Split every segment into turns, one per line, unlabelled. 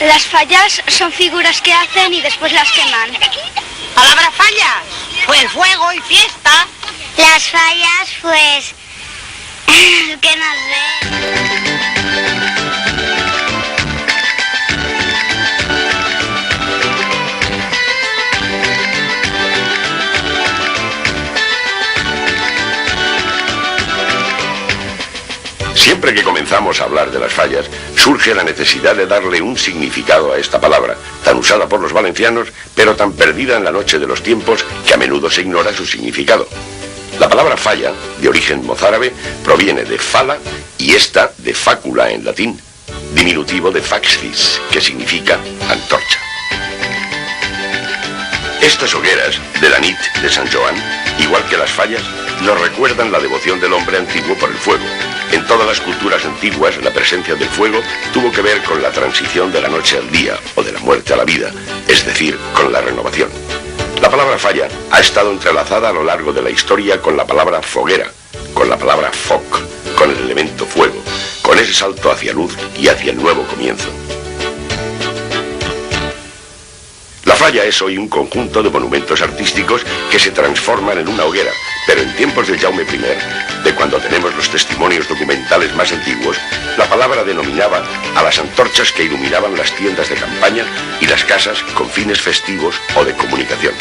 Las fallas son figuras que hacen y después las queman.
Palabra fallas, pues fuego y fiesta.
Las fallas, pues... que no sé.
Siempre que comenzamos a hablar de las fallas, surge la necesidad de darle un significado a esta palabra, tan usada por los valencianos, pero tan perdida en la noche de los tiempos que a menudo se ignora su significado. La palabra falla, de origen mozárabe, proviene de fala y esta de facula en latín, diminutivo de faxis, que significa antorcha. Estas hogueras de la nit de San Joan, igual que las fallas, nos recuerdan la devoción del hombre antiguo por el fuego. En todas las culturas antiguas, la presencia del fuego tuvo que ver con la transición de la noche al día o de la muerte a la vida, es decir, con la renovación. La palabra falla ha estado entrelazada a lo largo de la historia con la palabra foguera, con la palabra foc, con el elemento fuego, con ese salto hacia luz y hacia el nuevo comienzo. La falla es hoy un conjunto de monumentos artísticos que se transforman en una hoguera, pero en tiempos de Jaume I, de cuando tenemos los testimonios documentales más antiguos, la palabra denominaba a las antorchas que iluminaban las tiendas de campaña y las casas con fines festivos o de comunicación.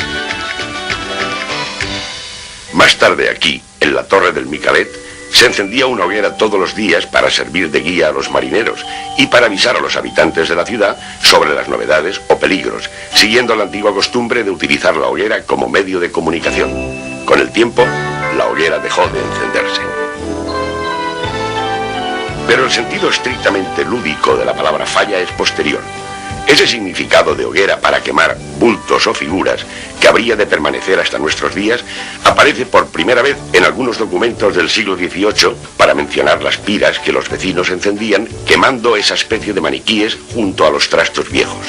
Más tarde aquí, en la Torre del Micalet, se encendía una hoguera todos los días para servir de guía a los marineros y para avisar a los habitantes de la ciudad sobre las novedades o peligros, siguiendo la antigua costumbre de utilizar la hoguera como medio de comunicación. Con el tiempo, la hoguera dejó de encenderse. Pero el sentido estrictamente lúdico de la palabra falla es posterior. Ese significado de hoguera para quemar bultos o figuras, que habría de permanecer hasta nuestros días, aparece por primera vez en algunos documentos del siglo XVIII para mencionar las piras que los vecinos encendían quemando esa especie de maniquíes junto a los trastos viejos.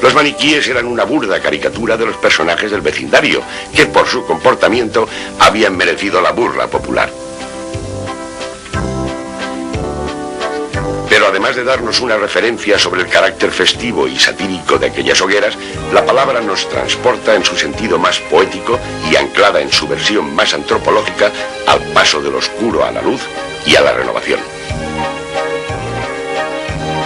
Los maniquíes eran una burda caricatura de los personajes del vecindario, que por su comportamiento habían merecido la burla popular. Pero además de darnos una referencia sobre el carácter festivo y satírico de aquellas hogueras, la palabra nos transporta en su sentido más poético y anclada en su versión más antropológica al paso del oscuro a la luz y a la renovación.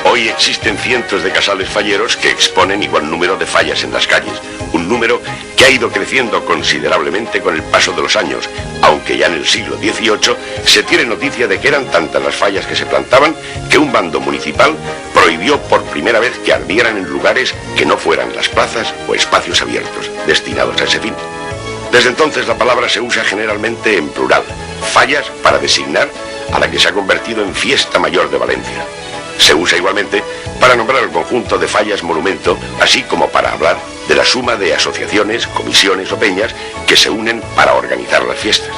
Hoy existen cientos de casales falleros que exponen igual número de fallas en las calles, un número que ha ido creciendo considerablemente con el paso de los años, aunque ya en el siglo XVIII se tiene noticia de que eran tantas las fallas que se plantaban que un bando municipal prohibió por primera vez que ardieran en lugares que no fueran las plazas o espacios abiertos, destinados a ese fin. Desde entonces la palabra se usa generalmente en plural, fallas para designar a la que se ha convertido en Fiesta Mayor de Valencia. Se usa igualmente para nombrar el conjunto de fallas monumento, así como para hablar de la suma de asociaciones, comisiones o peñas que se unen para organizar las fiestas.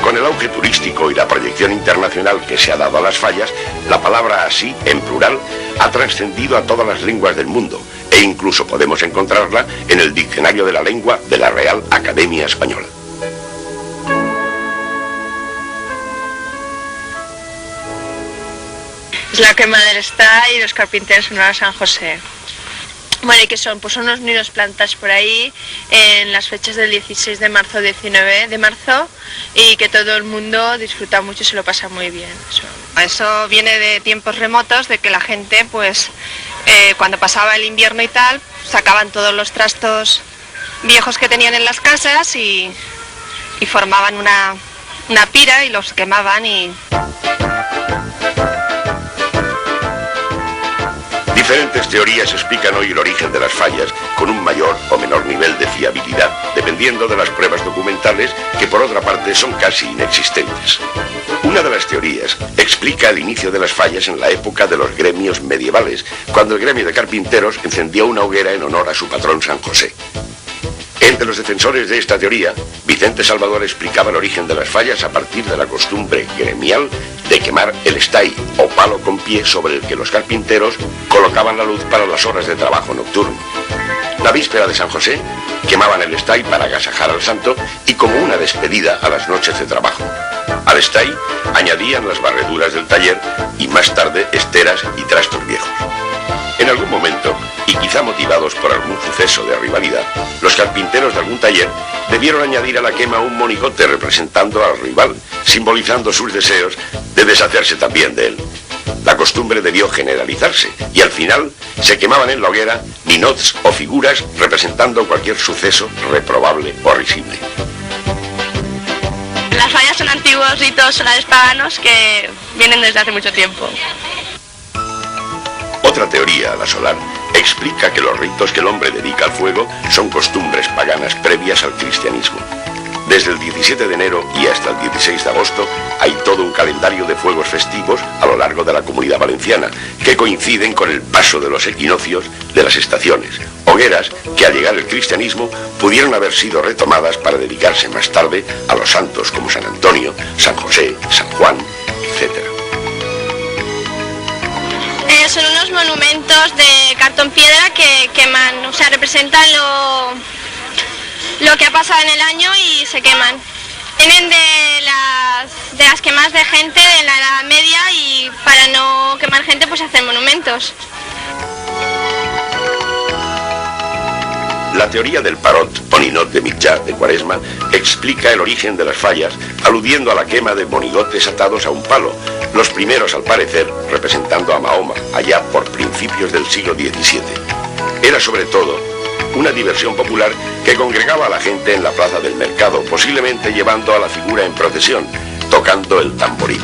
Con el auge turístico y la proyección internacional que se ha dado a las fallas, la palabra así, en plural, ha trascendido a todas las lenguas del mundo e incluso podemos encontrarla en el Diccionario de la Lengua de la Real Academia Española.
Es la quema del Estado y los carpinteros en honor a San José. Bueno, ¿y qué son? Pues son unos nidos plantados por ahí en las fechas del 16 de marzo, 19 de marzo, y que todo el mundo disfruta mucho y se lo pasa muy bien.
Eso viene de tiempos remotos, de que la gente, pues, cuando pasaba el invierno y tal, sacaban todos los trastos viejos que tenían en las casas y formaban una pira y los quemaban y...
Diferentes teorías explican hoy el origen de las fallas con un mayor o menor nivel de fiabilidad, dependiendo de las pruebas documentales que por otra parte son casi inexistentes. Una de las teorías explica el inicio de las fallas en la época de los gremios medievales, cuando el gremio de carpinteros encendía una hoguera en honor a su patrón San José. Entre los defensores de esta teoría, Vicente Salvador explicaba el origen de las fallas a partir de la costumbre gremial de quemar el estay o palo con pie sobre el que los carpinteros colocaban la luz para las horas de trabajo nocturno. La víspera de San José quemaban el estay para agasajar al santo y como una despedida a las noches de trabajo. Al estay añadían las barreduras del taller y más tarde esteras y trastos viejos. En algún momento, y quizá motivados por algún suceso de rivalidad, los carpinteros de algún taller debieron añadir a la quema un monigote representando al rival, simbolizando sus deseos de deshacerse también de él. La costumbre debió generalizarse y al final se quemaban en la hoguera ninots o figuras representando cualquier suceso reprobable o risible.
Las fallas son antiguos ritos solares paganos que vienen desde hace mucho tiempo.
Otra teoría, la solar, explica que los ritos que el hombre dedica al fuego son costumbres paganas previas al cristianismo. Desde el 17 de enero y hasta el 16 de agosto hay todo un calendario de fuegos festivos a lo largo de la Comunidad Valenciana, que coinciden con el paso de los equinoccios de las estaciones. Hogueras que al llegar el cristianismo pudieron haber sido retomadas para dedicarse más tarde a los santos como San Antonio, San José, San Juan, etc.
Son unos monumentos de cartón piedra que queman, o sea, representan lo que ha pasado en el año y se queman. Vienen de las quemas de gente en la Edad Media y para no quemar gente pues hacen monumentos.
La teoría del parot o ninot de Mitjà de Cuaresma explica el origen de las fallas, aludiendo a la quema de monigotes atados a un palo, los primeros al parecer representando a Mahoma, allá por principios del siglo XVII. Era sobre todo una diversión popular que congregaba a la gente en la plaza del mercado, posiblemente llevando a la figura en procesión, tocando el tamboril.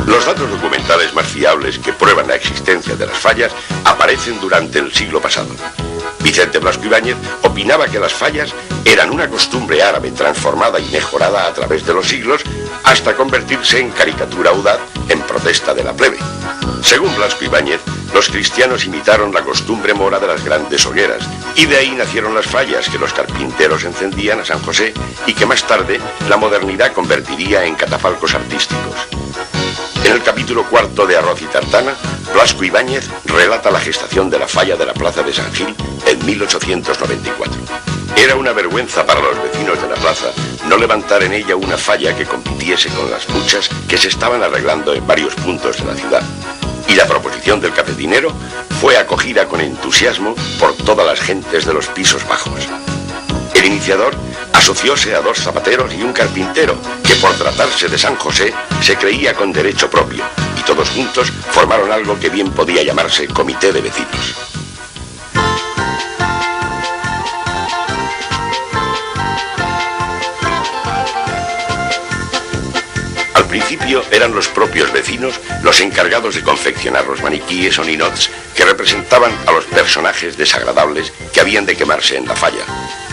Los datos documentales más fiables que prueban la existencia de las fallas aparecen durante el siglo pasado. Vicente Blasco Ibáñez opinaba que las fallas eran una costumbre árabe transformada y mejorada a través de los siglos hasta convertirse en caricatura audaz en protesta de la plebe. Según Blasco Ibáñez, los cristianos imitaron la costumbre mora de las grandes hogueras y de ahí nacieron las fallas que los carpinteros encendían a San José y que más tarde la modernidad convertiría en catafalcos artísticos. En el capítulo 4 de Arroz y Tartana, Blasco Ibáñez relata la gestación de la falla de la Plaza de San Gil en 1894. Era una vergüenza para los vecinos de la plaza no levantar en ella una falla que compitiese con las muchas que se estaban arreglando en varios puntos de la ciudad. Y la proposición del cafetinero fue acogida con entusiasmo por todas las gentes de los pisos bajos. El iniciador asocióse a 2 zapateros y un carpintero que por tratarse de San José se creía con derecho propio y todos juntos formaron algo que bien podía llamarse comité de vecinos. Al principio eran los propios vecinos los encargados de confeccionar los maniquíes o ninots que representaban a los personajes desagradables que habían de quemarse en la falla,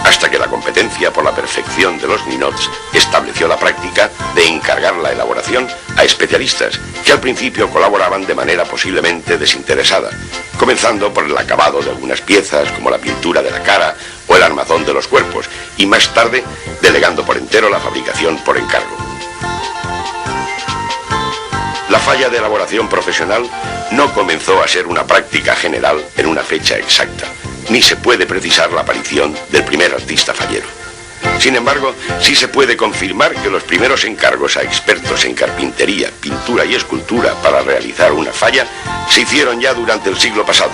hasta que la competencia por la perfección de los ninots estableció la práctica de encargar la elaboración a especialistas que al principio colaboraban de manera posiblemente desinteresada, comenzando por el acabado de algunas piezas como la pintura de la cara o el armazón de los cuerpos y más tarde delegando por entero la fabricación por encargo. La falla de elaboración profesional no comenzó a ser una práctica general en una fecha exacta, ni se puede precisar la aparición del primer artista fallero. Sin embargo, sí se puede confirmar que los primeros encargos a expertos en carpintería, pintura y escultura para realizar una falla se hicieron ya durante el siglo pasado.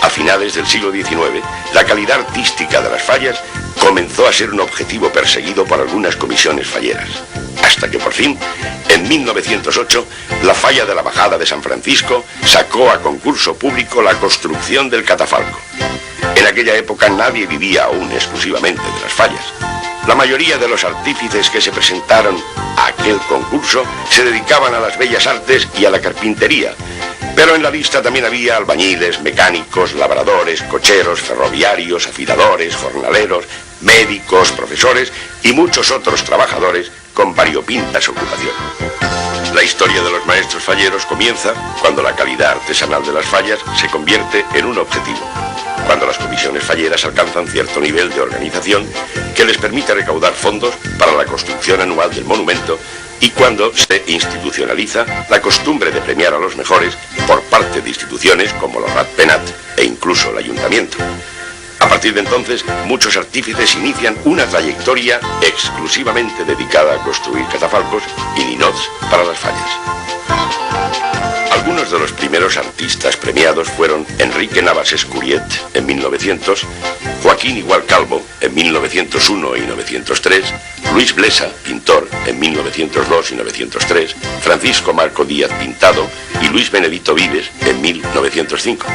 A finales del siglo XIX, la calidad artística de las fallas comenzó a ser un objetivo perseguido por algunas comisiones falleras, hasta que por fin, en 1908, la falla de la Bajada de San Francisco sacó a concurso público la construcción del catafalco. En aquella época nadie vivía aún exclusivamente de las fallas. La mayoría de los artífices que se presentaron a aquel concurso se dedicaban a las bellas artes y a la carpintería, pero en la lista también había albañiles, mecánicos, labradores, cocheros, ferroviarios, afiladores, jornaleros, médicos, profesores y muchos otros trabajadores con variopintas ocupaciones. La historia de los maestros falleros comienza cuando la calidad artesanal de las fallas se convierte en un objetivo. cuando las comisiones falleras alcanzan cierto nivel de organización que les permite recaudar fondos para la construcción anual del monumento y cuando se institucionaliza la costumbre de premiar a los mejores por parte de instituciones como los Ratpenat e incluso el ayuntamiento. A partir de entonces, muchos artífices inician una trayectoria exclusivamente dedicada a construir catafalcos y ninots para las fallas. Algunos de los primeros artistas premiados fueron Enrique Navas Escuriet en 1900, Joaquín Igual Calvo en 1901 y 1903, Luis Blesa, pintor, en 1902 y 1903, Francisco Marco Díaz Pintado y Luis Benedito Vives en 1905.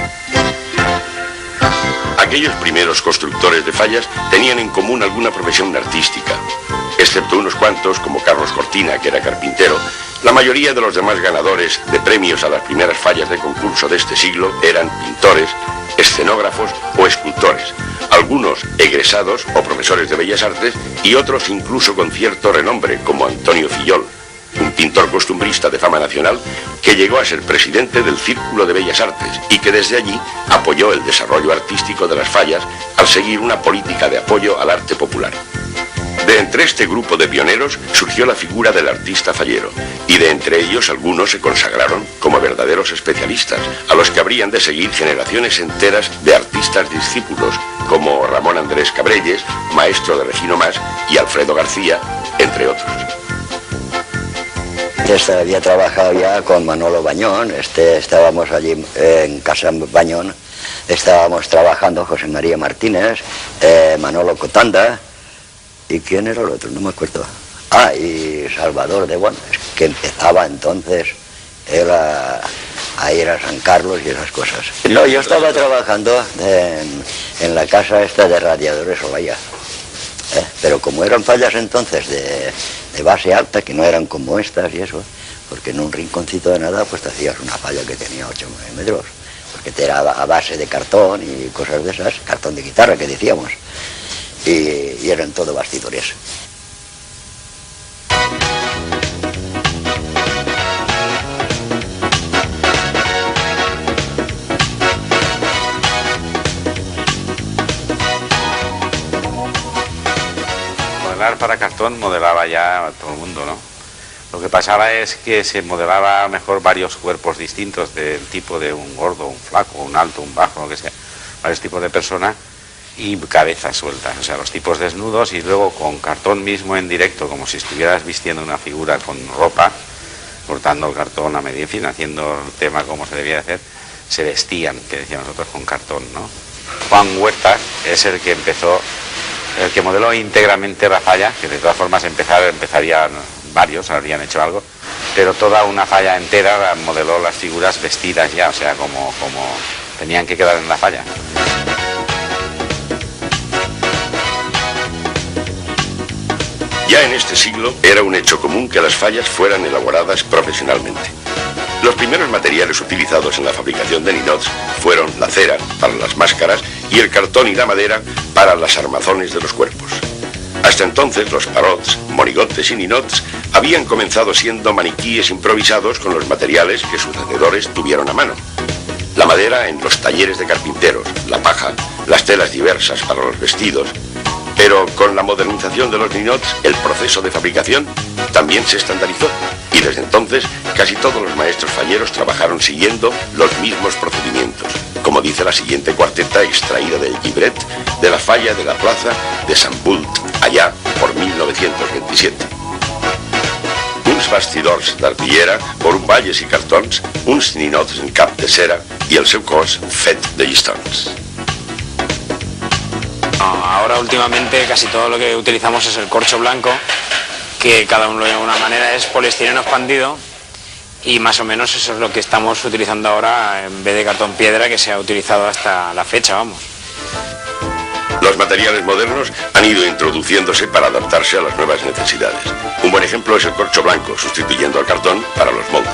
Aquellos primeros constructores de fallas tenían en común alguna profesión artística. Excepto unos cuantos, como Carlos Cortina, que era carpintero, la mayoría de los demás ganadores de premios a las primeras fallas de concurso de este siglo eran pintores, escenógrafos o escultores, algunos egresados o profesores de Bellas Artes y otros incluso con cierto renombre, como Antonio Fillol, un pintor costumbrista de fama nacional que llegó a ser presidente del Círculo de Bellas Artes y que desde allí apoyó el desarrollo artístico de las fallas al seguir una política de apoyo al arte popular. De entre este grupo de pioneros surgió la figura del artista fallero, y de entre ellos algunos se consagraron como verdaderos especialistas, a los que habrían de seguir generaciones enteras de artistas discípulos, como Ramón Andrés Cabrelles, maestro de Regino Mas, y Alfredo García, entre otros.
Había trabajado ya con Manolo Bañón, estábamos allí en Casa Bañón, estábamos trabajando José María Martínez, Manolo Cotanda, ¿y quién era el otro? No me acuerdo. Ah, y Salvador de Bones, que empezaba entonces él a ir a San Carlos y esas cosas. No, yo estaba trabajando en la casa esta de Radiadores Olaya, pero como eran fallas entonces de base alta, que no eran como estas y eso, porque en un rinconcito de nada pues te hacías una falla que tenía 8 o 9 metros, porque te era a base de cartón y cosas de esas, cartón de guitarra que decíamos. Y eran todo bastidores.
Modelar para cartón modelaba ya a todo el mundo, ¿no? Lo que pasaba es que se modelaba mejor varios cuerpos distintos del tipo de un gordo, un flaco, un alto, un bajo, lo que sea, varios tipos de personas, y cabezas sueltas, o sea, los tipos desnudos, y luego con cartón mismo en directo, como si estuvieras vistiendo una figura con ropa, cortando el cartón a medio, en fin, haciendo el tema como se debía hacer, se vestían, que decíamos nosotros, con cartón, ¿no? Juan Huerta es el que empezó, el que modeló íntegramente la falla, que de todas formas empezarían varios, habrían hecho algo, pero toda una falla entera modeló las figuras vestidas ya, o sea, como tenían que quedar en la falla.
Ya en este siglo era un hecho común que las fallas fueran elaboradas profesionalmente. Los primeros materiales utilizados en la fabricación de ninots fueron la cera para las máscaras y el cartón y la madera para las armazones de los cuerpos. Hasta entonces los parots, monigotes y ninots habían comenzado siendo maniquíes improvisados con los materiales que sus hacedores tuvieron a mano. La madera en los talleres de carpinteros, la paja, las telas diversas para los vestidos. Pero con la modernización de los ninots, el proceso de fabricación también se estandarizó y desde entonces casi todos los maestros falleros trabajaron siguiendo los mismos procedimientos, como dice la siguiente cuarteta extraída del llibret de la falla de la plaza de Sant Bult, allá por 1927. Uns bastidors d'artillera, borumballes i cartons, uns ninots en cap de cera i el seu cos fet de llistons.
Ahora últimamente casi todo lo que utilizamos es el corcho blanco, que cada uno lo llama de una manera, es poliestireno expandido, y más o menos eso es lo que estamos utilizando ahora en vez de cartón piedra que se ha utilizado hasta la fecha, vamos.
Los materiales modernos han ido introduciéndose para adaptarse a las nuevas necesidades. Un buen ejemplo es el corcho blanco, sustituyendo al cartón para los moldes.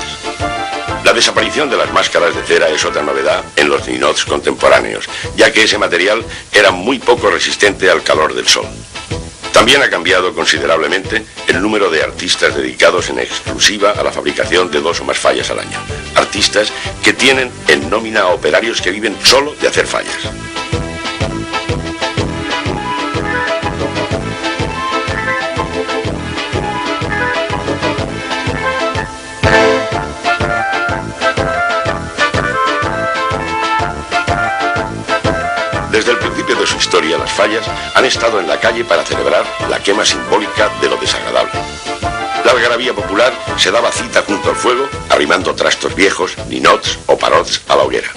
La desaparición de las máscaras de cera es otra novedad en los ninots contemporáneos, ya que ese material era muy poco resistente al calor del sol. También ha cambiado considerablemente el número de artistas dedicados en exclusiva a la fabricación de 2 o más fallas al año. Artistas que tienen en nómina a operarios que viven solo de hacer fallas. estado en la calle para celebrar la quema simbólica de lo desagradable. La algarabía popular se daba cita junto al fuego, arrimando trastos viejos, ninots o parots a la hoguera.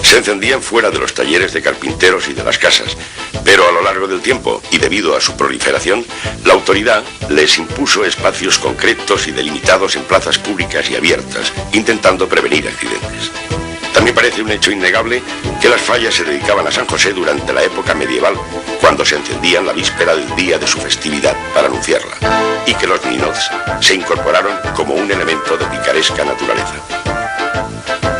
Se encendían fuera de los talleres de carpinteros y de las casas, pero a lo largo del tiempo, y debido a su proliferación, la autoridad les impuso espacios concretos y delimitados en plazas públicas y abiertas, intentando prevenir accidentes. También parece un hecho innegable que las fallas se dedicaban a San José durante la época medieval, cuando se encendían la víspera del día de su festividad para anunciarla, y que los ninots se incorporaron como un elemento de picaresca naturaleza.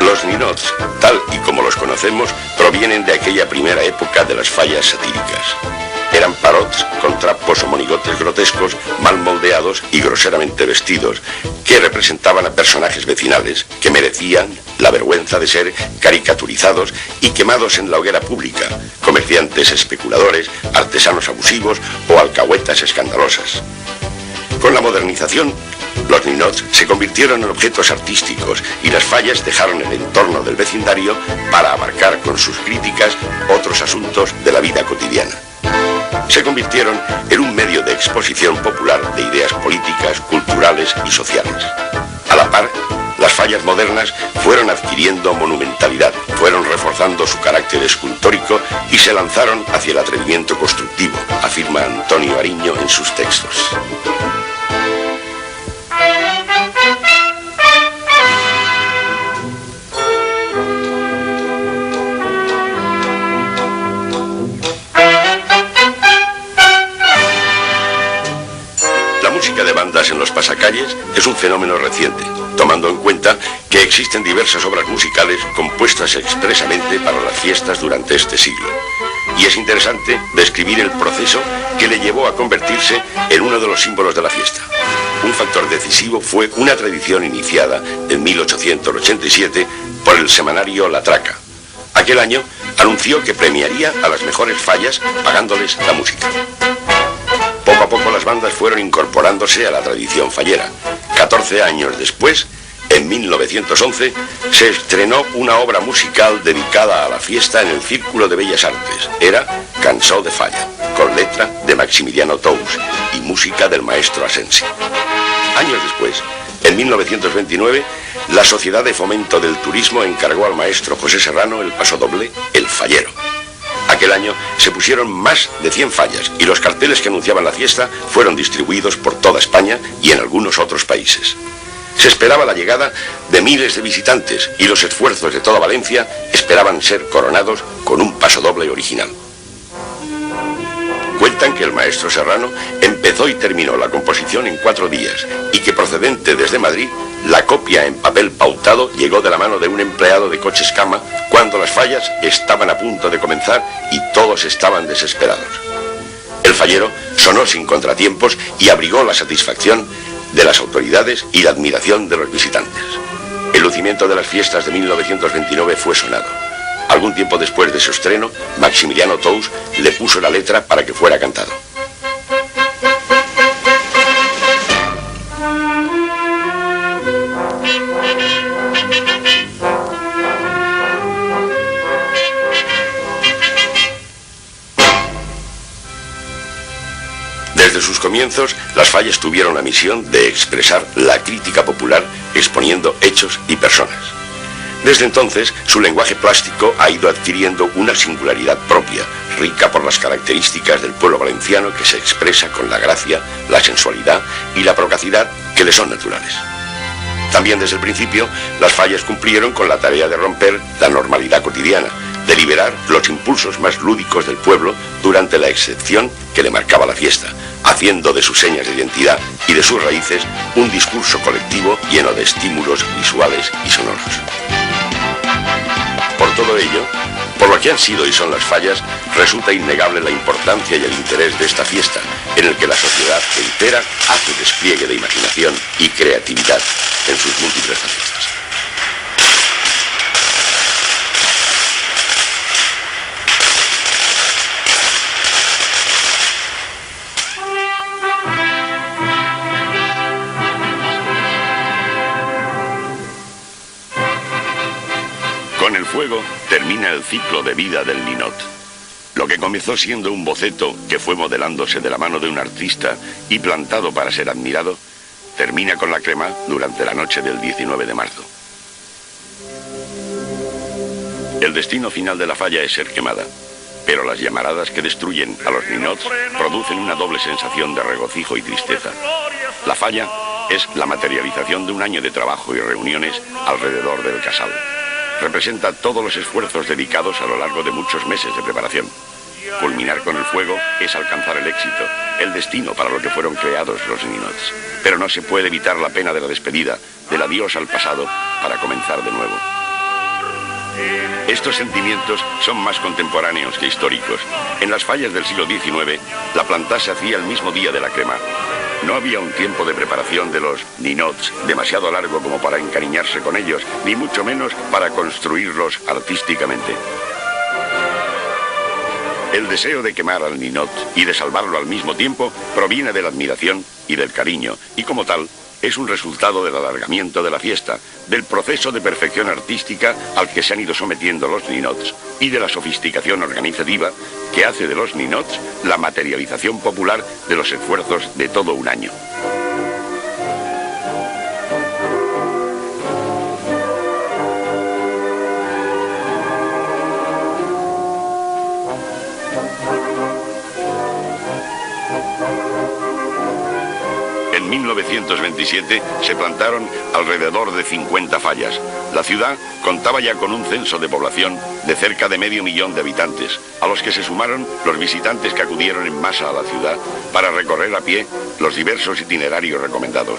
Los ninots, tal y como los conocemos, provienen de aquella primera época de las fallas satíricas. Eran parots con trapos o monigotes grotescos, mal moldeados y groseramente vestidos, que representaban a personajes vecinales que merecían la vergüenza de ser caricaturizados y quemados en la hoguera pública, comerciantes especuladores, artesanos abusivos o alcahuetas escandalosas. Con la modernización, los ninots se convirtieron en objetos artísticos y las fallas dejaron el entorno del vecindario para abarcar con sus críticas otros asuntos de la vida cotidiana. Se convirtieron en un medio de exposición popular de ideas políticas, culturales y sociales. A la par, las fallas modernas fueron adquiriendo monumentalidad, fueron reforzando su carácter escultórico y se lanzaron hacia el atrevimiento constructivo, afirma Antonio Ariño en sus textos. De bandas en los pasacalles es un fenómeno reciente, tomando en cuenta que existen diversas obras musicales compuestas expresamente para las fiestas durante este siglo. Y es interesante describir el proceso que le llevó a convertirse en uno de los símbolos de la fiesta. Un factor decisivo fue una tradición iniciada en 1887 por el semanario La Traca. Aquel año anunció que premiaría a las mejores fallas pagándoles la música. Poco a poco las bandas fueron incorporándose a la tradición fallera. 14 años después, en 1911, se estrenó una obra musical dedicada a la fiesta en el Círculo de Bellas Artes. Era Cançó de Falla, con letra de Maximiliano Tous y música del maestro Asensi. Años después, en 1929, la Sociedad de Fomento del Turismo encargó al maestro José Serrano el pasodoble El Fallero. Aquel año se pusieron más de 100 fallas y los carteles que anunciaban la fiesta fueron distribuidos por toda España y en algunos otros países. Se esperaba la llegada de miles de visitantes y los esfuerzos de toda Valencia esperaban ser coronados con un pasodoble original. Cuentan que el maestro Serrano empezó y terminó la composición en 4 días y que procedente desde Madrid, la copia en papel pautado llegó de la mano de un empleado de Coches Cama cuando las fallas estaban a punto de comenzar y todos estaban desesperados. El fallero sonó sin contratiempos y abrigó la satisfacción de las autoridades y la admiración de los visitantes. El lucimiento de las fiestas de 1929 fue sonado. Algún tiempo después de su estreno, Maximiliano Tous le puso la letra para que fuera cantado. Desde sus comienzos, las fallas tuvieron la misión de expresar la crítica popular exponiendo hechos y personas. Desde entonces, su lenguaje plástico ha ido adquiriendo una singularidad propia, rica por las características del pueblo valenciano que se expresa con la gracia, la sensualidad y la procacidad que le son naturales. También desde el principio, las fallas cumplieron con la tarea de romper la normalidad cotidiana, de liberar los impulsos más lúdicos del pueblo durante la excepción que le marcaba la fiesta, haciendo de sus señas de identidad y de sus raíces un discurso colectivo lleno de estímulos visuales y sonoros. Por todo ello, por lo que han sido y son las fallas, resulta innegable la importancia y el interés de esta fiesta, en el que la sociedad entera hace despliegue de imaginación y creatividad en sus múltiples facetas. Con el fuego termina el ciclo de vida del ninot. Lo que comenzó siendo un boceto que fue modelándose de la mano de un artista y plantado para ser admirado, termina con la crema durante la noche del 19 de marzo. El destino final de la falla es ser quemada, pero las llamaradas que destruyen a los ninots producen una doble sensación de regocijo y tristeza. La falla es la materialización de un año de trabajo y reuniones alrededor del casal. Representa todos los esfuerzos dedicados a lo largo de muchos meses de preparación. Culminar con el fuego es alcanzar el éxito, el destino para lo que fueron creados los ninots. Pero no se puede evitar la pena de la despedida, del adiós al pasado, para comenzar de nuevo. Estos sentimientos son más contemporáneos que históricos. En las fallas del siglo XIX, la planta se hacía el mismo día de la crema. No había un tiempo de preparación de los ninots demasiado largo como para encariñarse con ellos, ni mucho menos para construirlos artísticamente. El deseo de quemar al ninot y de salvarlo al mismo tiempo proviene de la admiración y del cariño, y como tal, es un resultado del alargamiento de la fiesta, del proceso de perfección artística al que se han ido sometiendo los ninots y de la sofisticación organizativa que hace de los ninots la materialización popular de los esfuerzos de todo un año. En 1927 se plantaron alrededor de 50 fallas. La ciudad contaba ya con un censo de población de cerca de 500.000 de habitantes, a los que se sumaron los visitantes que acudieron en masa a la ciudad para recorrer a pie los diversos itinerarios recomendados.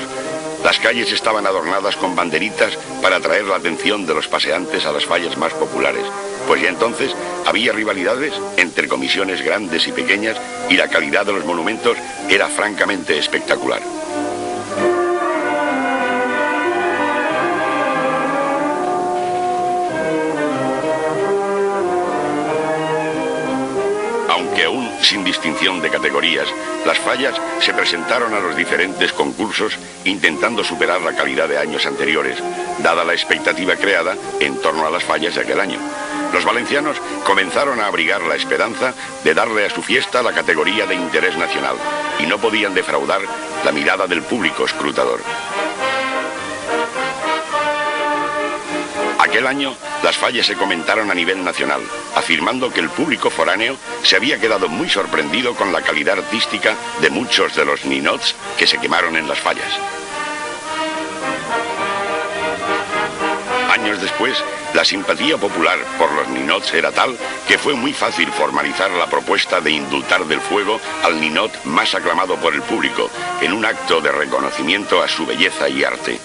Las calles estaban adornadas con banderitas para atraer la atención de los paseantes a las fallas más populares, pues ya entonces había rivalidades entre comisiones grandes y pequeñas y la calidad de los monumentos era francamente espectacular. Aunque aún sin distinción de categorías, las fallas se presentaron a los diferentes concursos intentando superar la calidad de años anteriores, dada la expectativa creada en torno a las fallas de aquel año. Los valencianos comenzaron a abrigar la esperanza de darle a su fiesta la categoría de interés nacional y no podían defraudar la mirada del público escrutador. Aquel año, las fallas se comentaron a nivel nacional, afirmando que el público foráneo se había quedado muy sorprendido con la calidad artística de muchos de los ninots que se quemaron en las fallas. Años después, la simpatía popular por los ninots era tal que fue muy fácil formalizar la propuesta de indultar del fuego al ninot más aclamado por el público, en un acto de reconocimiento a su belleza y arte.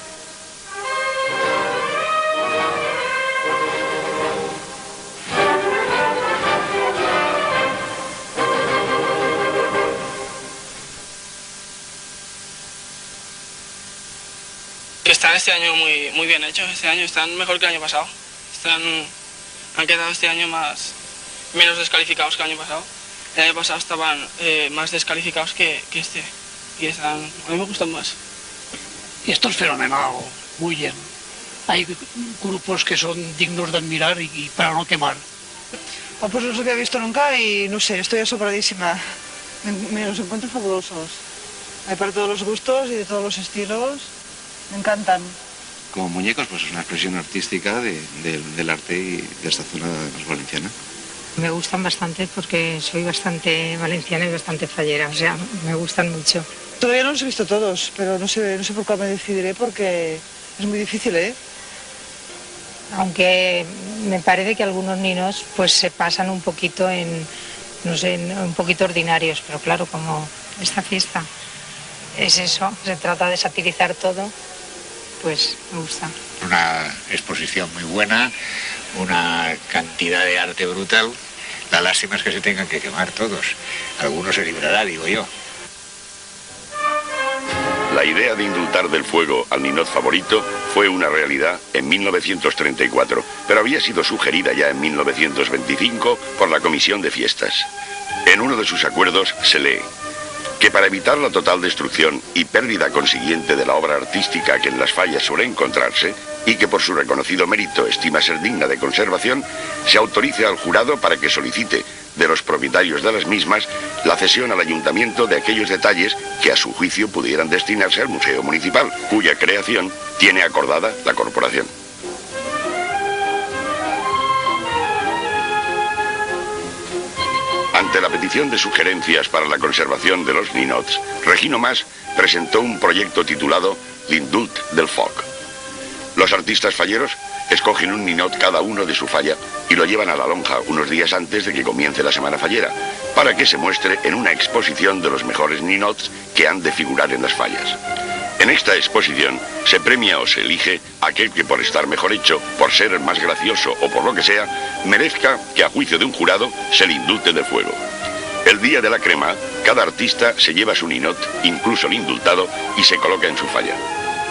Están este año muy bien hechos, este año están mejor que el año pasado. Han quedado este año menos descalificados que el año pasado. El año pasado estaban más descalificados que este. Y a mí me gustan más.
Y esto es fenomenal, muy bien. Hay grupos que son dignos de admirar y para no quemar.
Oh, pues no los había visto nunca y no sé, estoy asombradísima. Me los encuentro fabulosos. Hay para todos los gustos y de todos los estilos. Me encantan.
Como muñecos, pues es una expresión artística del arte y de esta zona valenciana.
Me gustan bastante porque soy bastante valenciana y bastante fallera, o sea, me gustan mucho.
Todavía no los he visto todos, pero no sé por cuál me decidiré porque es muy difícil, ¿eh?
Aunque me parece que algunos ninos pues se pasan un poquito no sé, un poquito ordinarios, pero claro, como esta fiesta es eso, se trata de satirizar todo. Pues me gusta.
Una exposición muy buena, una cantidad de arte brutal. La lástima es que se tengan que quemar todos. Algunos se librará, digo yo.
La idea de indultar del fuego al ninot favorito fue una realidad en 1934, pero había sido sugerida ya en 1925 por la Comisión de Fiestas. En uno de sus acuerdos se lee que para evitar la total destrucción y pérdida consiguiente de la obra artística que en las fallas suele encontrarse, y que por su reconocido mérito estima ser digna de conservación, se autorice al jurado para que solicite, de los propietarios de las mismas la cesión al ayuntamiento de aquellos detalles que a su juicio pudieran destinarse al Museo Municipal, cuya creación tiene acordada la corporación. Ante la petición de sugerencias para la conservación de los ninots, Regino Mas presentó un proyecto titulado L'Indult del Foc. Los artistas falleros escogen un ninot cada uno de su falla y lo llevan a la lonja unos días antes de que comience la semana fallera, para que se muestre en una exposición de los mejores ninots que han de figurar en las fallas. En esta exposición se premia o se elige aquel que por estar mejor hecho, por ser más gracioso o por lo que sea, merezca que a juicio de un jurado se le indulte del fuego. El día de la crema, cada artista se lleva su ninot, incluso el indultado, y se coloca en su falla.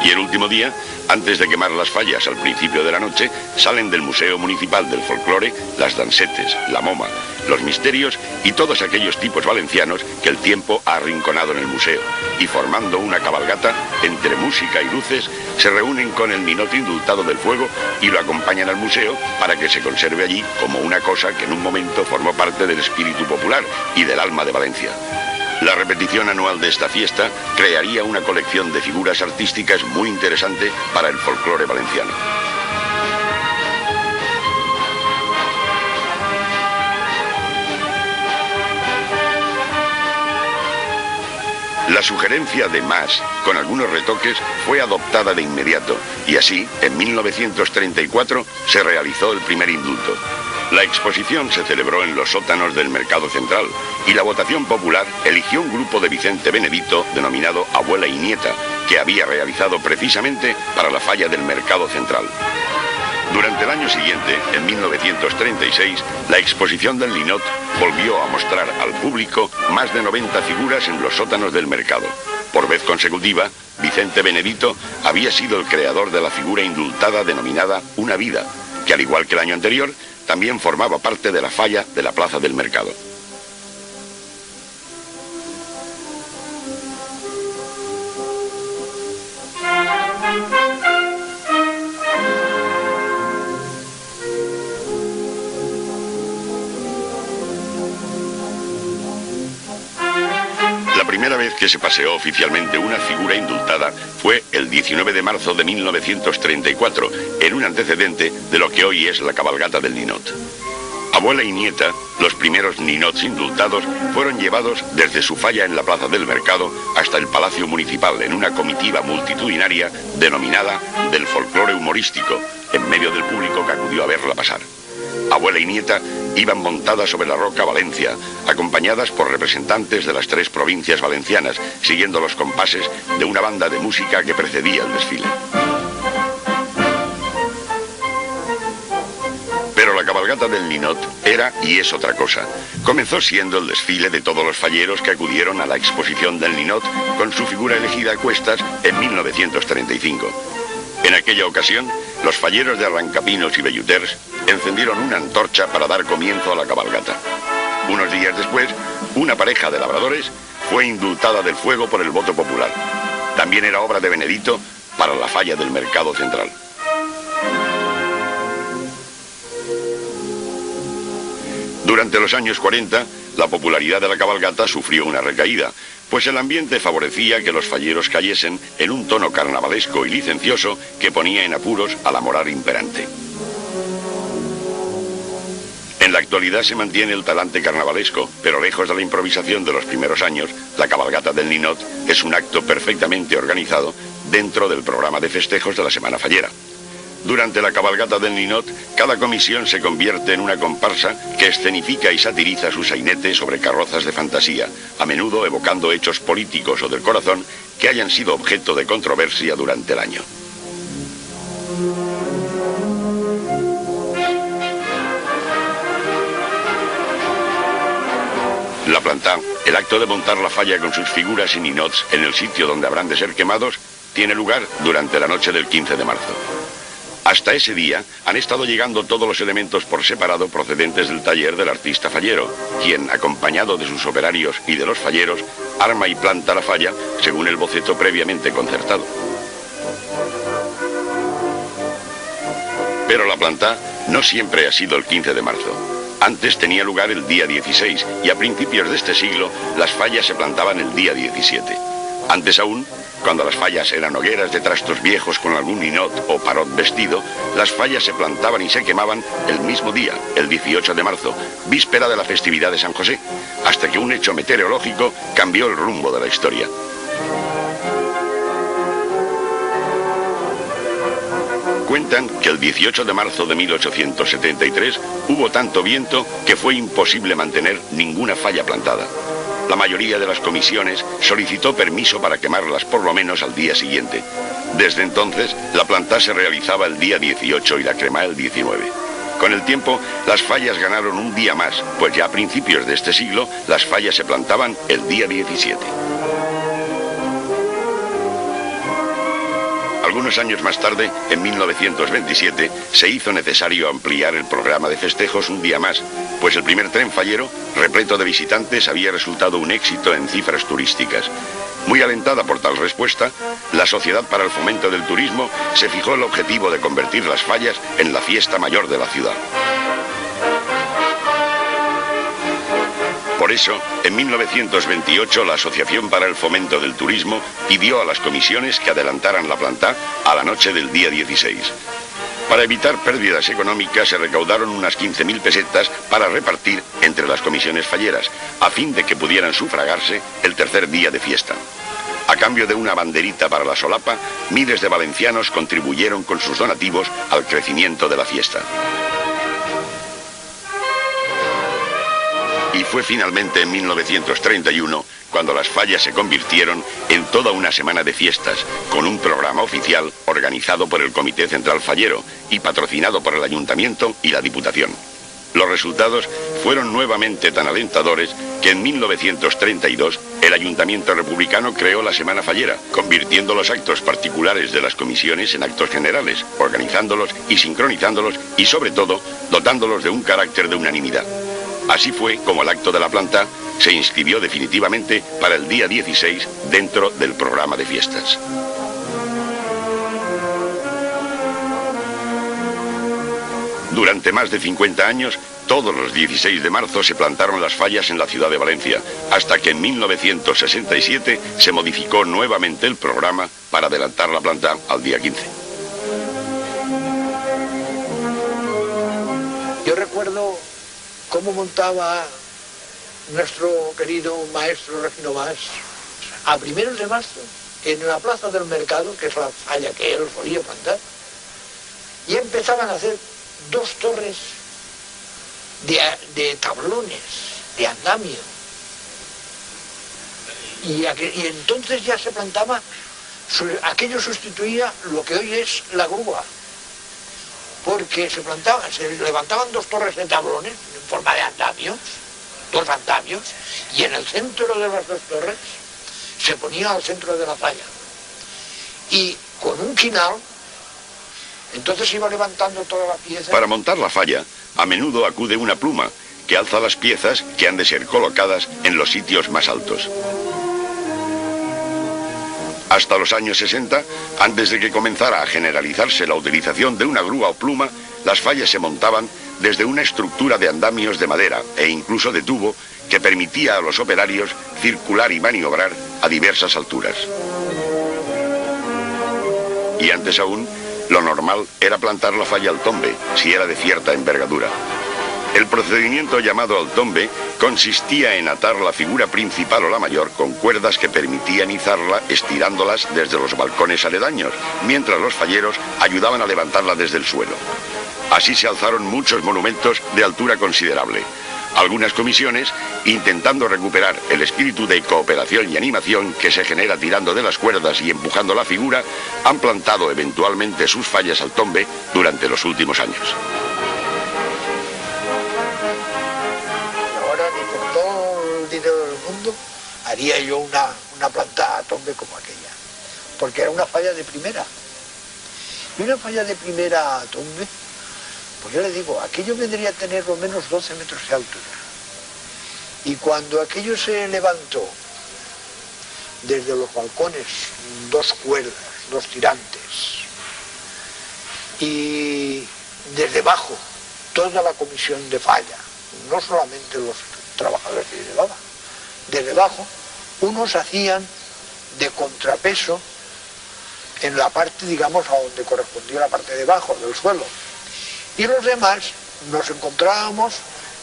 Y el último día, antes de quemar las fallas al principio de la noche, salen del Museo Municipal del Folclore las dansetes, la moma, los misterios y todos aquellos tipos valencianos que el tiempo ha arrinconado en el museo, y formando una cabalgata, entre música y luces, se reúnen con el ninot indultado del fuego y lo acompañan al museo para que se conserve allí como una cosa que en un momento formó parte del espíritu popular y del alma de Valencia. La repetición anual de esta fiesta crearía una colección de figuras artísticas muy interesante para el folclore valenciano. La sugerencia de Mas, con algunos retoques, fue adoptada de inmediato y así, en 1934, se realizó el primer indulto. La exposición se celebró en los sótanos del Mercado Central y la votación popular eligió un grupo de Vicente Benedito denominado Abuela y Nieta, que había realizado precisamente para la falla del Mercado Central. Durante el año siguiente, en 1936, la exposición del ninot volvió a mostrar al público más de 90 figuras en los sótanos del mercado. Por vez consecutiva, Vicente Benedito había sido el creador de la figura indultada denominada Una Vida, que al igual que el año anterior, también formaba parte de la falla de la Plaza del Mercado. La primera vez que se paseó oficialmente una figura indultada fue el 19 de marzo de 1934, en un antecedente de lo que hoy es la cabalgata del ninot. Abuela y nieta, los primeros ninots indultados, fueron llevados desde su falla en la Plaza del Mercado hasta el Palacio Municipal en una comitiva multitudinaria denominada del folclore humorístico, en medio del público que acudió a verla pasar. Abuela y nieta iban montadas sobre la Roca Valencia, acompañadas por representantes de las 3 provincias valencianas, siguiendo los compases de una banda de música que precedía el desfile. Pero la cabalgata del ninot era y es otra cosa. Comenzó siendo el desfile de todos los falleros que acudieron a la exposición del ninot con su figura elegida a cuestas en 1935. En aquella ocasión, los falleros de Arrancapinos y Belluters encendieron una antorcha para dar comienzo a la cabalgata. Unos días después, una pareja de labradores fue indultada del fuego por el voto popular. También era obra de Benedito para la falla del Mercado Central. Durante los años 40, la popularidad de la cabalgata sufrió una recaída, pues el ambiente favorecía que los falleros cayesen en un tono carnavalesco y licencioso que ponía en apuros a la moral imperante. En la actualidad se mantiene el talante carnavalesco, pero lejos de la improvisación de los primeros años, la cabalgata del ninot es un acto perfectamente organizado dentro del programa de festejos de la Semana Fallera. Durante la cabalgata del ninot, cada comisión se convierte en una comparsa que escenifica y satiriza su sainete sobre carrozas de fantasía, a menudo evocando hechos políticos o del corazón que hayan sido objeto de controversia durante el año. La plantá, el acto de montar la falla con sus figuras y ninots en el sitio donde habrán de ser quemados, tiene lugar durante la noche del 15 de marzo. Hasta ese día han estado llegando todos los elementos por separado procedentes del taller del artista fallero, quien, acompañado de sus operarios y de los falleros, arma y planta la falla según el boceto previamente concertado. Pero la plantá no siempre ha sido el 15 de marzo. Antes tenía lugar el día 16 y a principios de este siglo las fallas se plantaban el día 17. Antes aún, cuando las fallas eran hogueras de trastos viejos con algún ninot o parot vestido, las fallas se plantaban y se quemaban el mismo día, el 18 de marzo, víspera de la festividad de San José, hasta que un hecho meteorológico cambió el rumbo de la historia. Cuentan que el 18 de marzo de 1873 hubo tanto viento que fue imposible mantener ninguna falla plantada. La mayoría de las comisiones solicitó permiso para quemarlas por lo menos al día siguiente. Desde entonces, la planta se realizaba el día 18 y la crema el 19. Con el tiempo, las fallas ganaron un día más, pues ya a principios de este siglo, las fallas se plantaban el día 17. Algunos años más tarde, en 1927, se hizo necesario ampliar el programa de festejos un día más, pues el primer tren fallero, repleto de visitantes, había resultado un éxito en cifras turísticas. Muy alentada por tal respuesta, la Sociedad para el Fomento del Turismo se fijó el objetivo de convertir las fallas en la fiesta mayor de la ciudad. Por eso, en 1928, la Asociación para el Fomento del Turismo pidió a las comisiones que adelantaran la planta a la noche del día 16. Para evitar pérdidas económicas, se recaudaron unas 15.000 pesetas para repartir entre las comisiones falleras, a fin de que pudieran sufragarse el tercer día de fiesta. A cambio de una banderita para la solapa, miles de valencianos contribuyeron con sus donativos al crecimiento de la fiesta. Y fue finalmente en 1931 cuando las fallas se convirtieron en toda una semana de fiestas, con un programa oficial organizado por el Comité Central Fallero y patrocinado por el Ayuntamiento y la Diputación. Los resultados fueron nuevamente tan alentadores que en 1932 el Ayuntamiento republicano creó la Semana Fallera, convirtiendo los actos particulares de las comisiones en actos generales, organizándolos y sincronizándolos y, sobre todo, dotándolos de un carácter de unanimidad. Así fue como el acto de la planta se inscribió definitivamente para el día 16 dentro del programa de fiestas. Durante más de 50 años, todos los 16 de marzo se plantaron las fallas en la ciudad de Valencia, hasta que en 1967 se modificó nuevamente el programa para adelantar la planta al día 15.
Yo recuerdo cómo montaba nuestro querido maestro Regino Mas a primeros de marzo en la plaza del mercado, que es la falla que él solía plantar, y empezaban a hacer 2 torres de tablones, de andamio, y entonces ya se plantaba, aquello sustituía lo que hoy es la grúa, porque se levantaban 2 torres de tablones en forma de andamios, 2 andamios, y en el centro de las 2 torres se ponía al centro de la falla. Y con un quinal, entonces se iba levantando toda la pieza.
Para montar la falla, a menudo acude una pluma que alza las piezas que han de ser colocadas en los sitios más altos. Hasta los años 60, antes de que comenzara a generalizarse la utilización de una grúa o pluma, las fallas se montaban desde una estructura de andamios de madera e incluso de tubo que permitía a los operarios circular y maniobrar a diversas alturas. Y antes aún, lo normal era plantar la falla al tombe, si era de cierta envergadura. El procedimiento llamado al tombe consistía en atar la figura principal o la mayor con cuerdas que permitían izarla estirándolas desde los balcones aledaños, mientras los falleros ayudaban a levantarla desde el suelo. Así se alzaron muchos monumentos de altura considerable. Algunas comisiones, intentando recuperar el espíritu de cooperación y animación que se genera tirando de las cuerdas y empujando la figura, han plantado eventualmente sus fallas al tombe durante los últimos años.
Ahora ni con todo el dinero del mundo haría yo una planta a tombe como aquella, porque era una falla de primera. Y una falla de primera a tombe, pues yo le digo, aquello vendría a tener lo menos 12 metros de altura. Y cuando aquello se levantó desde los balcones, 2 cuerdas, 2 tirantes, y desde abajo toda la comisión de falla, no solamente los trabajadores que llevaban, desde abajo, unos hacían de contrapeso en la parte, digamos, a donde correspondía la parte de abajo del suelo, y los demás nos encontrábamos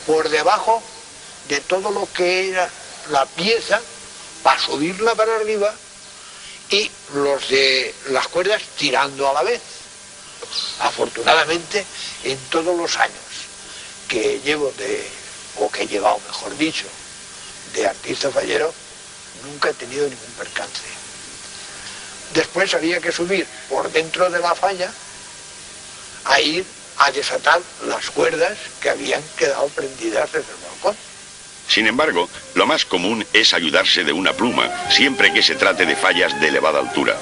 por debajo de todo lo que era la pieza para subirla para arriba, y los de las cuerdas tirando a la vez. Afortunadamente, en todos los años que llevo o que he llevado, mejor dicho, de artista fallero, nunca he tenido ningún percance. Después había que subir por dentro de la falla a ir a desatar las cuerdas que habían quedado prendidas desde el balcón.
Sin embargo, lo más común es ayudarse de una pluma, siempre que se trate de fallas de elevada altura.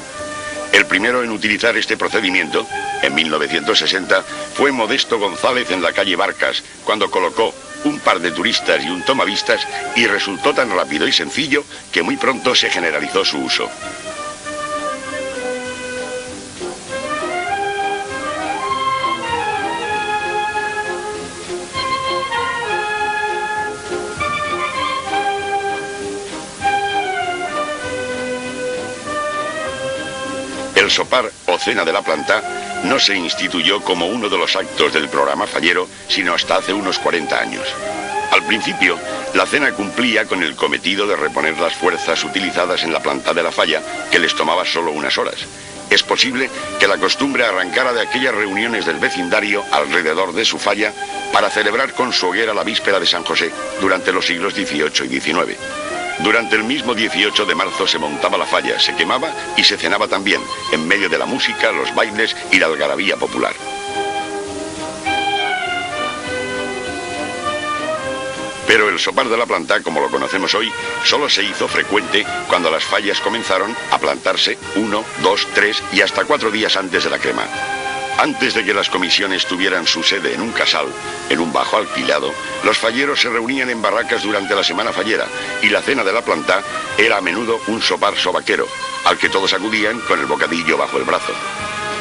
El primero en utilizar este procedimiento, en 1960, fue Modesto González en la calle Barcas, cuando colocó un par de turistas y un tomavistas, y resultó tan rápido y sencillo que muy pronto se generalizó su uso. El sopar o cena de la planta no se instituyó como uno de los actos del programa fallero, sino hasta hace unos 40 años. Al principio, la cena cumplía con el cometido de reponer las fuerzas utilizadas en la planta de la falla, que les tomaba solo unas horas. Es posible que la costumbre arrancara de aquellas reuniones del vecindario alrededor de su falla para celebrar con su hoguera la víspera de San José durante los siglos XVIII y XIX. Durante el mismo 18 de marzo se montaba la falla, se quemaba y se cenaba también, en medio de la música, los bailes y la algarabía popular. Pero el sopar de la planta, como lo conocemos hoy, solo se hizo frecuente cuando las fallas comenzaron a plantarse 1, 2, 3 y hasta 4 días antes de la crema. Antes de que las comisiones tuvieran su sede en un casal, en un bajo alquilado, los falleros se reunían en barracas durante la semana fallera, y la cena de la planta era a menudo un sopar sobaquero, al que todos acudían con el bocadillo bajo el brazo.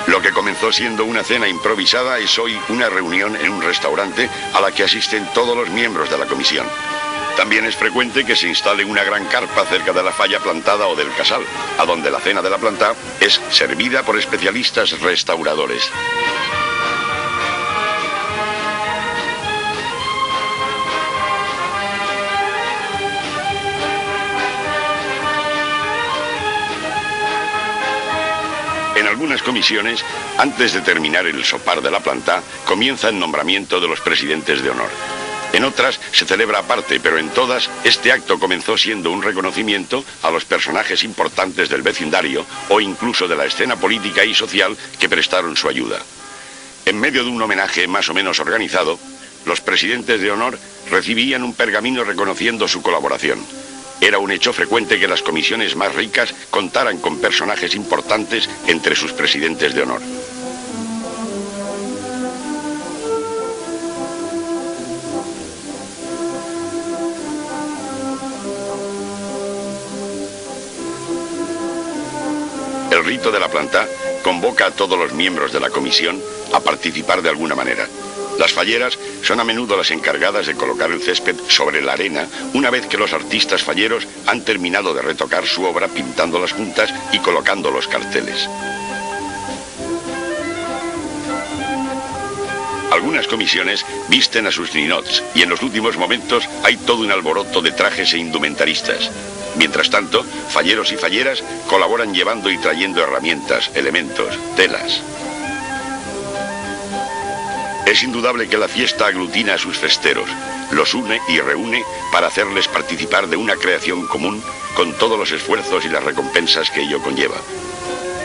Lo que comenzó siendo una cena improvisada es hoy una reunión en un restaurante a la que asisten todos los miembros de la comisión. También es frecuente que se instale una gran carpa cerca de la falla plantada o del casal, a donde la cena de la planta es servida por especialistas restauradores. En algunas comisiones, antes de terminar el sopar de la planta, comienza el nombramiento de los presidentes de honor. En otras se celebra aparte, pero en todas este acto comenzó siendo un reconocimiento a los personajes importantes del vecindario o incluso de la escena política y social que prestaron su ayuda. En medio de un homenaje más o menos organizado, los presidentes de honor recibían un pergamino reconociendo su colaboración. Era un hecho frecuente que las comisiones más ricas contaran con personajes importantes entre sus presidentes de honor. El rito de la planta convoca a todos los miembros de la comisión a participar de alguna manera. Las falleras son a menudo las encargadas de colocar el césped sobre la arena una vez que los artistas falleros han terminado de retocar su obra pintando las juntas y colocando los carteles. Algunas comisiones visten a sus ninots y en los últimos momentos hay todo un alboroto de trajes e indumentaristas. Mientras tanto, falleros y falleras colaboran llevando y trayendo herramientas, elementos, telas. Es indudable que la fiesta aglutina a sus festeros, los une y reúne para hacerles participar de una creación común con todos los esfuerzos y las recompensas que ello conlleva.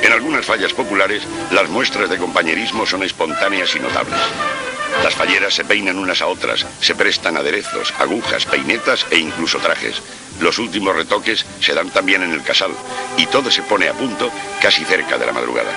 En algunas fallas populares, las muestras de compañerismo son espontáneas y notables. Las falleras se peinan unas a otras, se prestan aderezos, agujas, peinetas e incluso trajes. Los últimos retoques se dan también en el casal y todo se pone a punto casi cerca de la madrugada.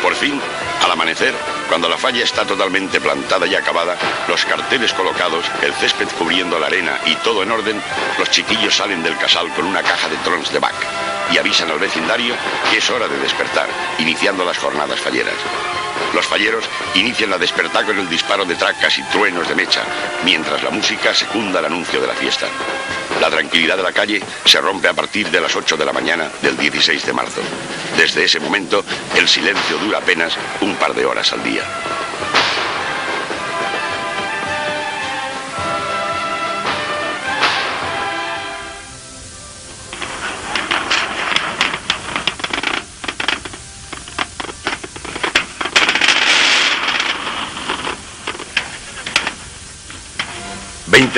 Por fin, Al amanecer, cuando la falla está totalmente plantada y acabada, los carteles colocados, el césped cubriendo la arena y todo en orden, los chiquillos salen del casal con una caja de trons de Bach y avisan al vecindario que es hora de despertar, iniciando las jornadas falleras. Los falleros inician la despertar con el disparo de tracas y truenos de mecha, mientras la música secunda el anuncio de la fiesta. La tranquilidad de la calle se rompe a partir de las 8 de la mañana del 16 de marzo. Desde ese momento, el silencio dura apenas un par de horas al día.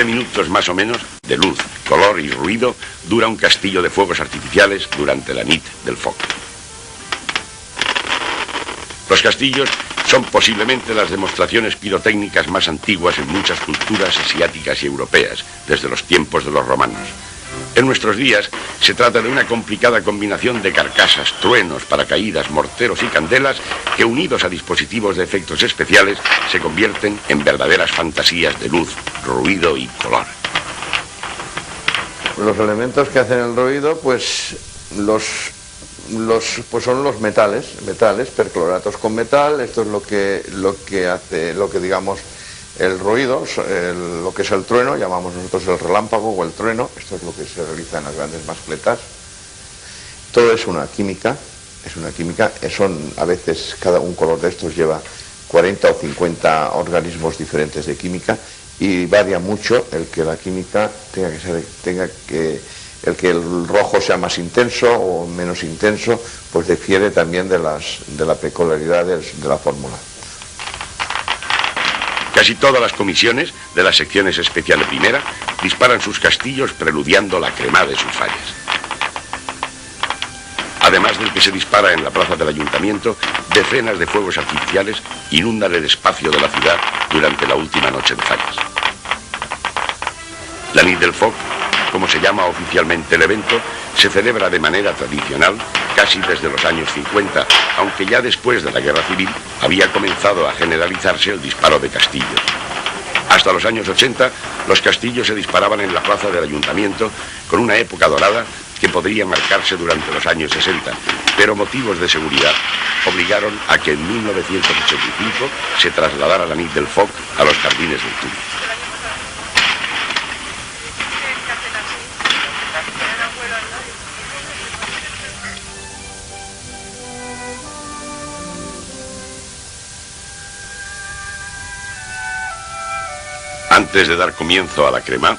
Minutos más o menos de luz, color y ruido dura un castillo de fuegos artificiales durante la nit del foc. Los castillos son posiblemente las demostraciones pirotécnicas más antiguas en muchas culturas asiáticas y europeas, desde los tiempos de los romanos. En nuestros días se trata de una complicada combinación de carcasas, truenos, paracaídas, morteros y candelas que, unidos a dispositivos de efectos especiales, se convierten en verdaderas fantasías de luz, ruido y color.
Los elementos que hacen el ruido, pues son los metales, percloratos con metal. Esto es lo que hace, digamos, el ruido, lo que es el trueno, llamamos nosotros el relámpago o el trueno. Esto es lo que se realiza en las grandes mascletas. Todo es una química, son a veces cada un color de estos lleva 40 o 50 organismos diferentes de química y varía mucho el que la química el que el rojo sea más intenso o menos intenso, pues difiere también de la peculiaridad de la fórmula.
Casi todas las comisiones de las secciones especial de primera disparan sus castillos preludiando la cremada de sus fallas. Además del que se dispara en la plaza del ayuntamiento, decenas de fuegos artificiales inundan el espacio de la ciudad durante la última noche de fallas. La Nit del Foc, como se llama oficialmente el evento, se celebra de manera tradicional casi desde los años 50, aunque ya después de la Guerra Civil había comenzado a generalizarse el disparo de castillos. Hasta los años 80, los castillos se disparaban en la plaza del ayuntamiento con una época dorada que podría marcarse durante los años 60, pero motivos de seguridad obligaron a que en 1985 se trasladara la Nit del Foc a los Jardines del Túnez. Antes de dar comienzo a la crema,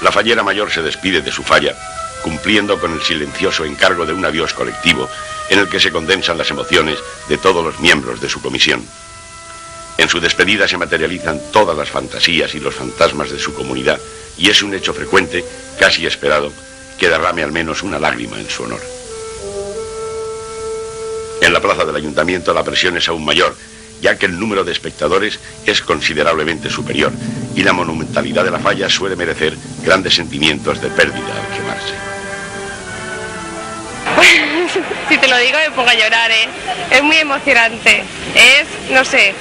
la fallera mayor se despide de su falla, cumpliendo con el silencioso encargo de un adiós colectivo en el que se condensan las emociones de todos los miembros de su comisión. En su despedida se materializan todas las fantasías y los fantasmas de su comunidad, y es un hecho frecuente, casi esperado, que derrame al menos una lágrima en su honor. En la plaza del ayuntamiento la presión es aún mayor, ya que el número de espectadores es considerablemente superior y la monumentalidad de la falla suele merecer grandes sentimientos de pérdida al quemarse.
Si te lo digo me pongo a llorar, ¿eh? Es muy emocionante, no sé,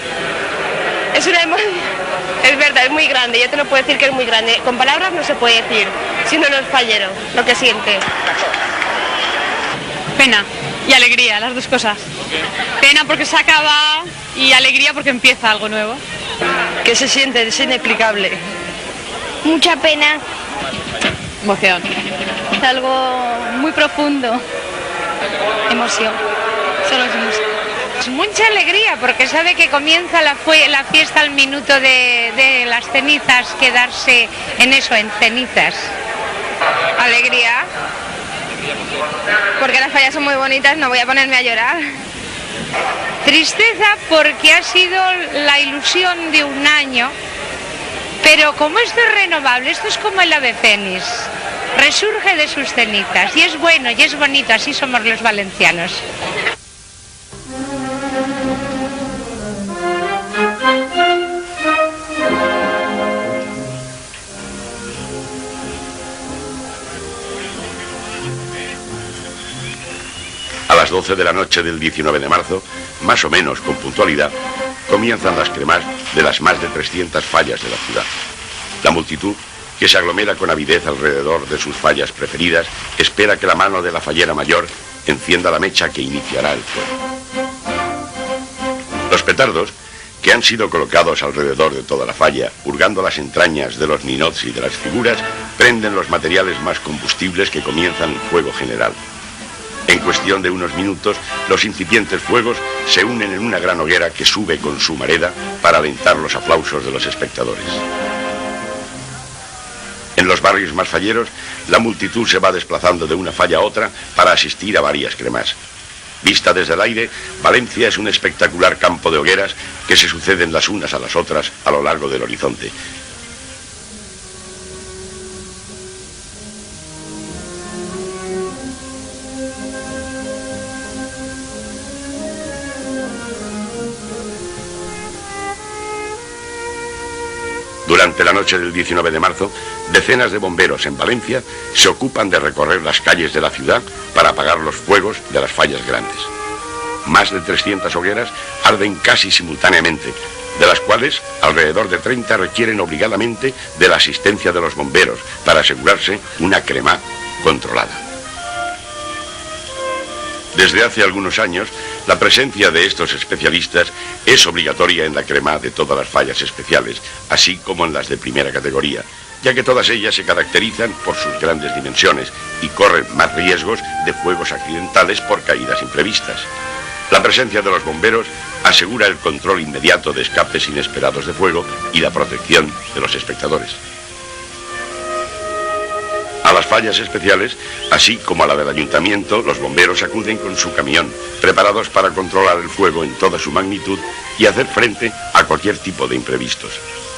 es verdad, es muy grande, yo te lo puedo decir que es muy grande, con palabras no se puede decir, siendo los falleros, lo que siente.
Pena y alegría, las dos cosas. Pena porque se acaba y alegría porque empieza algo nuevo.
¿Qué se siente? Es inexplicable.
Mucha pena.
Emoción.
Es algo muy profundo. Emoción. Solo es emoción.
Es mucha alegría porque sabe que comienza la fiesta al minuto de las cenizas, quedarse en eso, en cenizas.
Alegría. Porque las fallas son muy bonitas, no voy a ponerme a llorar.
Tristeza porque ha sido la ilusión de un año, pero como esto es renovable, esto es como el ave fénix, resurge de sus cenizas y es bueno y es bonito, así somos los valencianos.
A las 12 de la noche del 19 de marzo, más o menos con puntualidad, comienzan las cremas de las más de 300 fallas de la ciudad. La multitud, que se aglomera con avidez alrededor de sus fallas preferidas, espera que la mano de la fallera mayor encienda la mecha que iniciará el fuego. Los petardos, que han sido colocados alrededor de toda la falla, hurgando las entrañas de los ninots y de las figuras, prenden los materiales más combustibles que comienzan el fuego general. En cuestión de unos minutos, los incipientes fuegos se unen en una gran hoguera que sube con su humareda para alentar los aplausos de los espectadores. En los barrios más falleros, la multitud se va desplazando de una falla a otra para asistir a varias cremas. Vista desde el aire, Valencia es un espectacular campo de hogueras que se suceden las unas a las otras a lo largo del horizonte. Durante la noche del 19 de marzo, decenas de bomberos en Valencia se ocupan de recorrer las calles de la ciudad para apagar los fuegos de las fallas grandes. Más de 300 hogueras arden casi simultáneamente, de las cuales alrededor de 30 requieren obligadamente de la asistencia de los bomberos para asegurarse una crema controlada. Desde hace algunos años, la presencia de estos especialistas es obligatoria en la crema de todas las fallas especiales, así como en las de primera categoría, ya que todas ellas se caracterizan por sus grandes dimensiones y corren más riesgos de fuegos accidentales por caídas imprevistas. La presencia de los bomberos asegura el control inmediato de escapes inesperados de fuego y la protección de los espectadores. A las fallas especiales, así como a la del ayuntamiento, los bomberos acuden con su camión, preparados para controlar el fuego en toda su magnitud y hacer frente a cualquier tipo de imprevistos.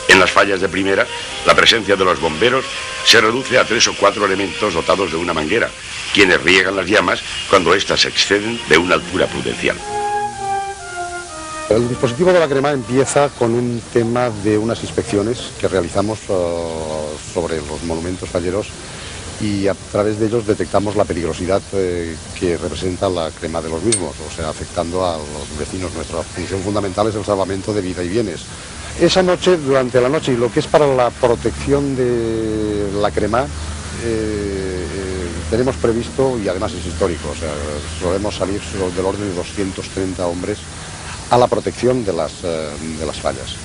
En las fallas de primera, la presencia de los bomberos se reduce a 3 o 4 elementos dotados de una manguera, quienes riegan las llamas cuando éstas se exceden de una altura prudencial.
El dispositivo de la crema empieza con un tema de unas inspecciones que realizamos sobre los monumentos falleros y a través de ellos detectamos la peligrosidad que representa la crema de los mismos, o sea, afectando a los vecinos. Nuestra función fundamental es el salvamento de vida y bienes. Esa noche, durante la noche, y lo que es para la protección de la crema, tenemos previsto, y además es histórico, o sea, solemos salir del orden de 230 hombres a la protección de las fallas.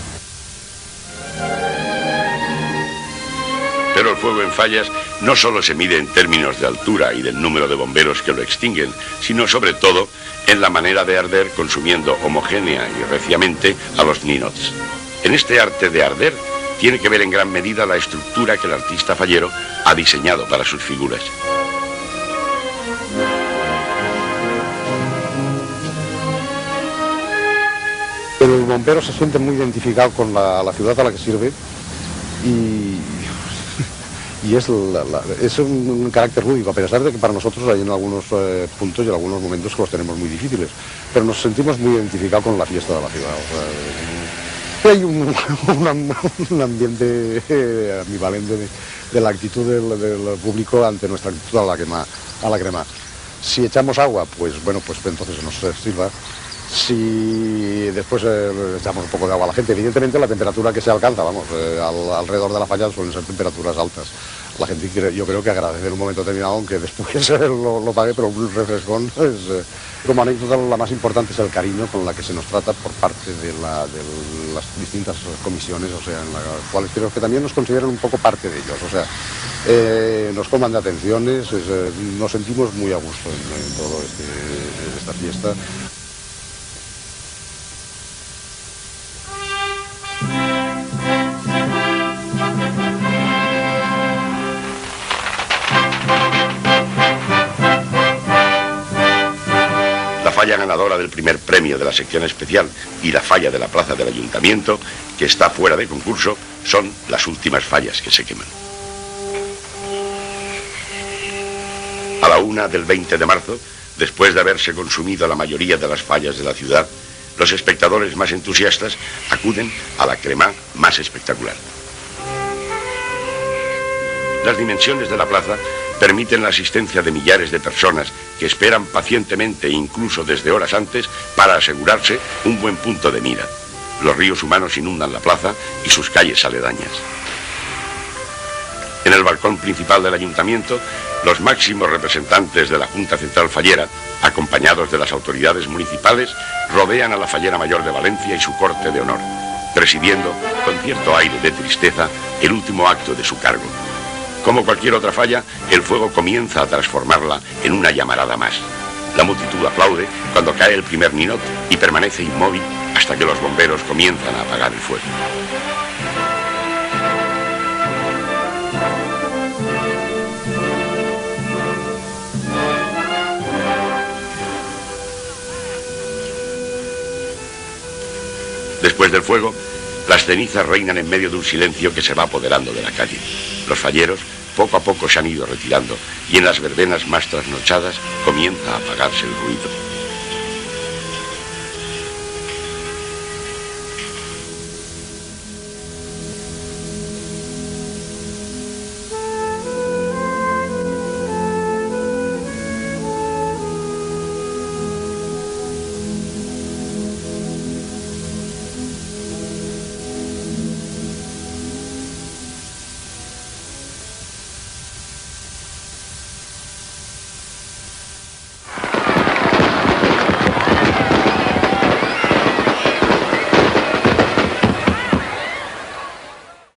Pero el fuego en fallas no solo se mide en términos de altura y del número de bomberos que lo extinguen, sino sobre todo en la manera de arder consumiendo homogénea y reciamente a los ninots. En este arte de arder tiene que ver en gran medida la estructura que el artista fallero ha diseñado para sus figuras.
El bombero se siente muy identificado con la ciudad a la que sirve y es un carácter lúdico, a pesar de que para nosotros hay en algunos puntos y en algunos momentos que los tenemos muy difíciles, pero nos sentimos muy identificados con la fiesta de la ciudad. O sea, hay un ambiente ambivalente de la actitud del público ante nuestra actitud a la crema. Si echamos agua, pues bueno, pues entonces nos sirva. Si después echamos un poco de agua a la gente, evidentemente la temperatura que se alcanza, alrededor de la falla suelen ser temperaturas altas. La gente, yo creo que agradece en un momento determinado, aunque después lo pague, pero un refrescón es... Como anécdota, la más importante es el cariño con la que se nos trata por parte de las distintas comisiones, o sea, en las cuales creo que también nos consideran un poco parte de ellos, o sea, nos coman de atenciones, nos sentimos muy a gusto en todo esta fiesta.
La falla ganadora del primer premio de la sección especial y la falla de la plaza del ayuntamiento, que está fuera de concurso, son las últimas fallas que se queman. A la 1 del 20 de marzo, después de haberse consumido la mayoría de las fallas de la ciudad, los espectadores más entusiastas acuden a la crema más espectacular. Las dimensiones de la plaza permiten la asistencia de millares de personas que esperan pacientemente, incluso desde horas antes, para asegurarse un buen punto de mira. Los ríos humanos inundan la plaza y sus calles aledañas. En el balcón principal del ayuntamiento, los máximos representantes de la Junta Central Fallera, acompañados de las autoridades municipales, rodean a la Fallera Mayor de Valencia y su corte de honor, presidiendo, con cierto aire de tristeza, el último acto de su cargo. Como cualquier otra falla, el fuego comienza a transformarla en una llamarada más. La multitud aplaude cuando cae el primer ninot y permanece inmóvil hasta que los bomberos comienzan a apagar el fuego. Después del fuego, las cenizas reinan en medio de un silencio que se va apoderando de la calle. Los falleros poco a poco se han ido retirando y en las verbenas más trasnochadas comienza a apagarse el ruido.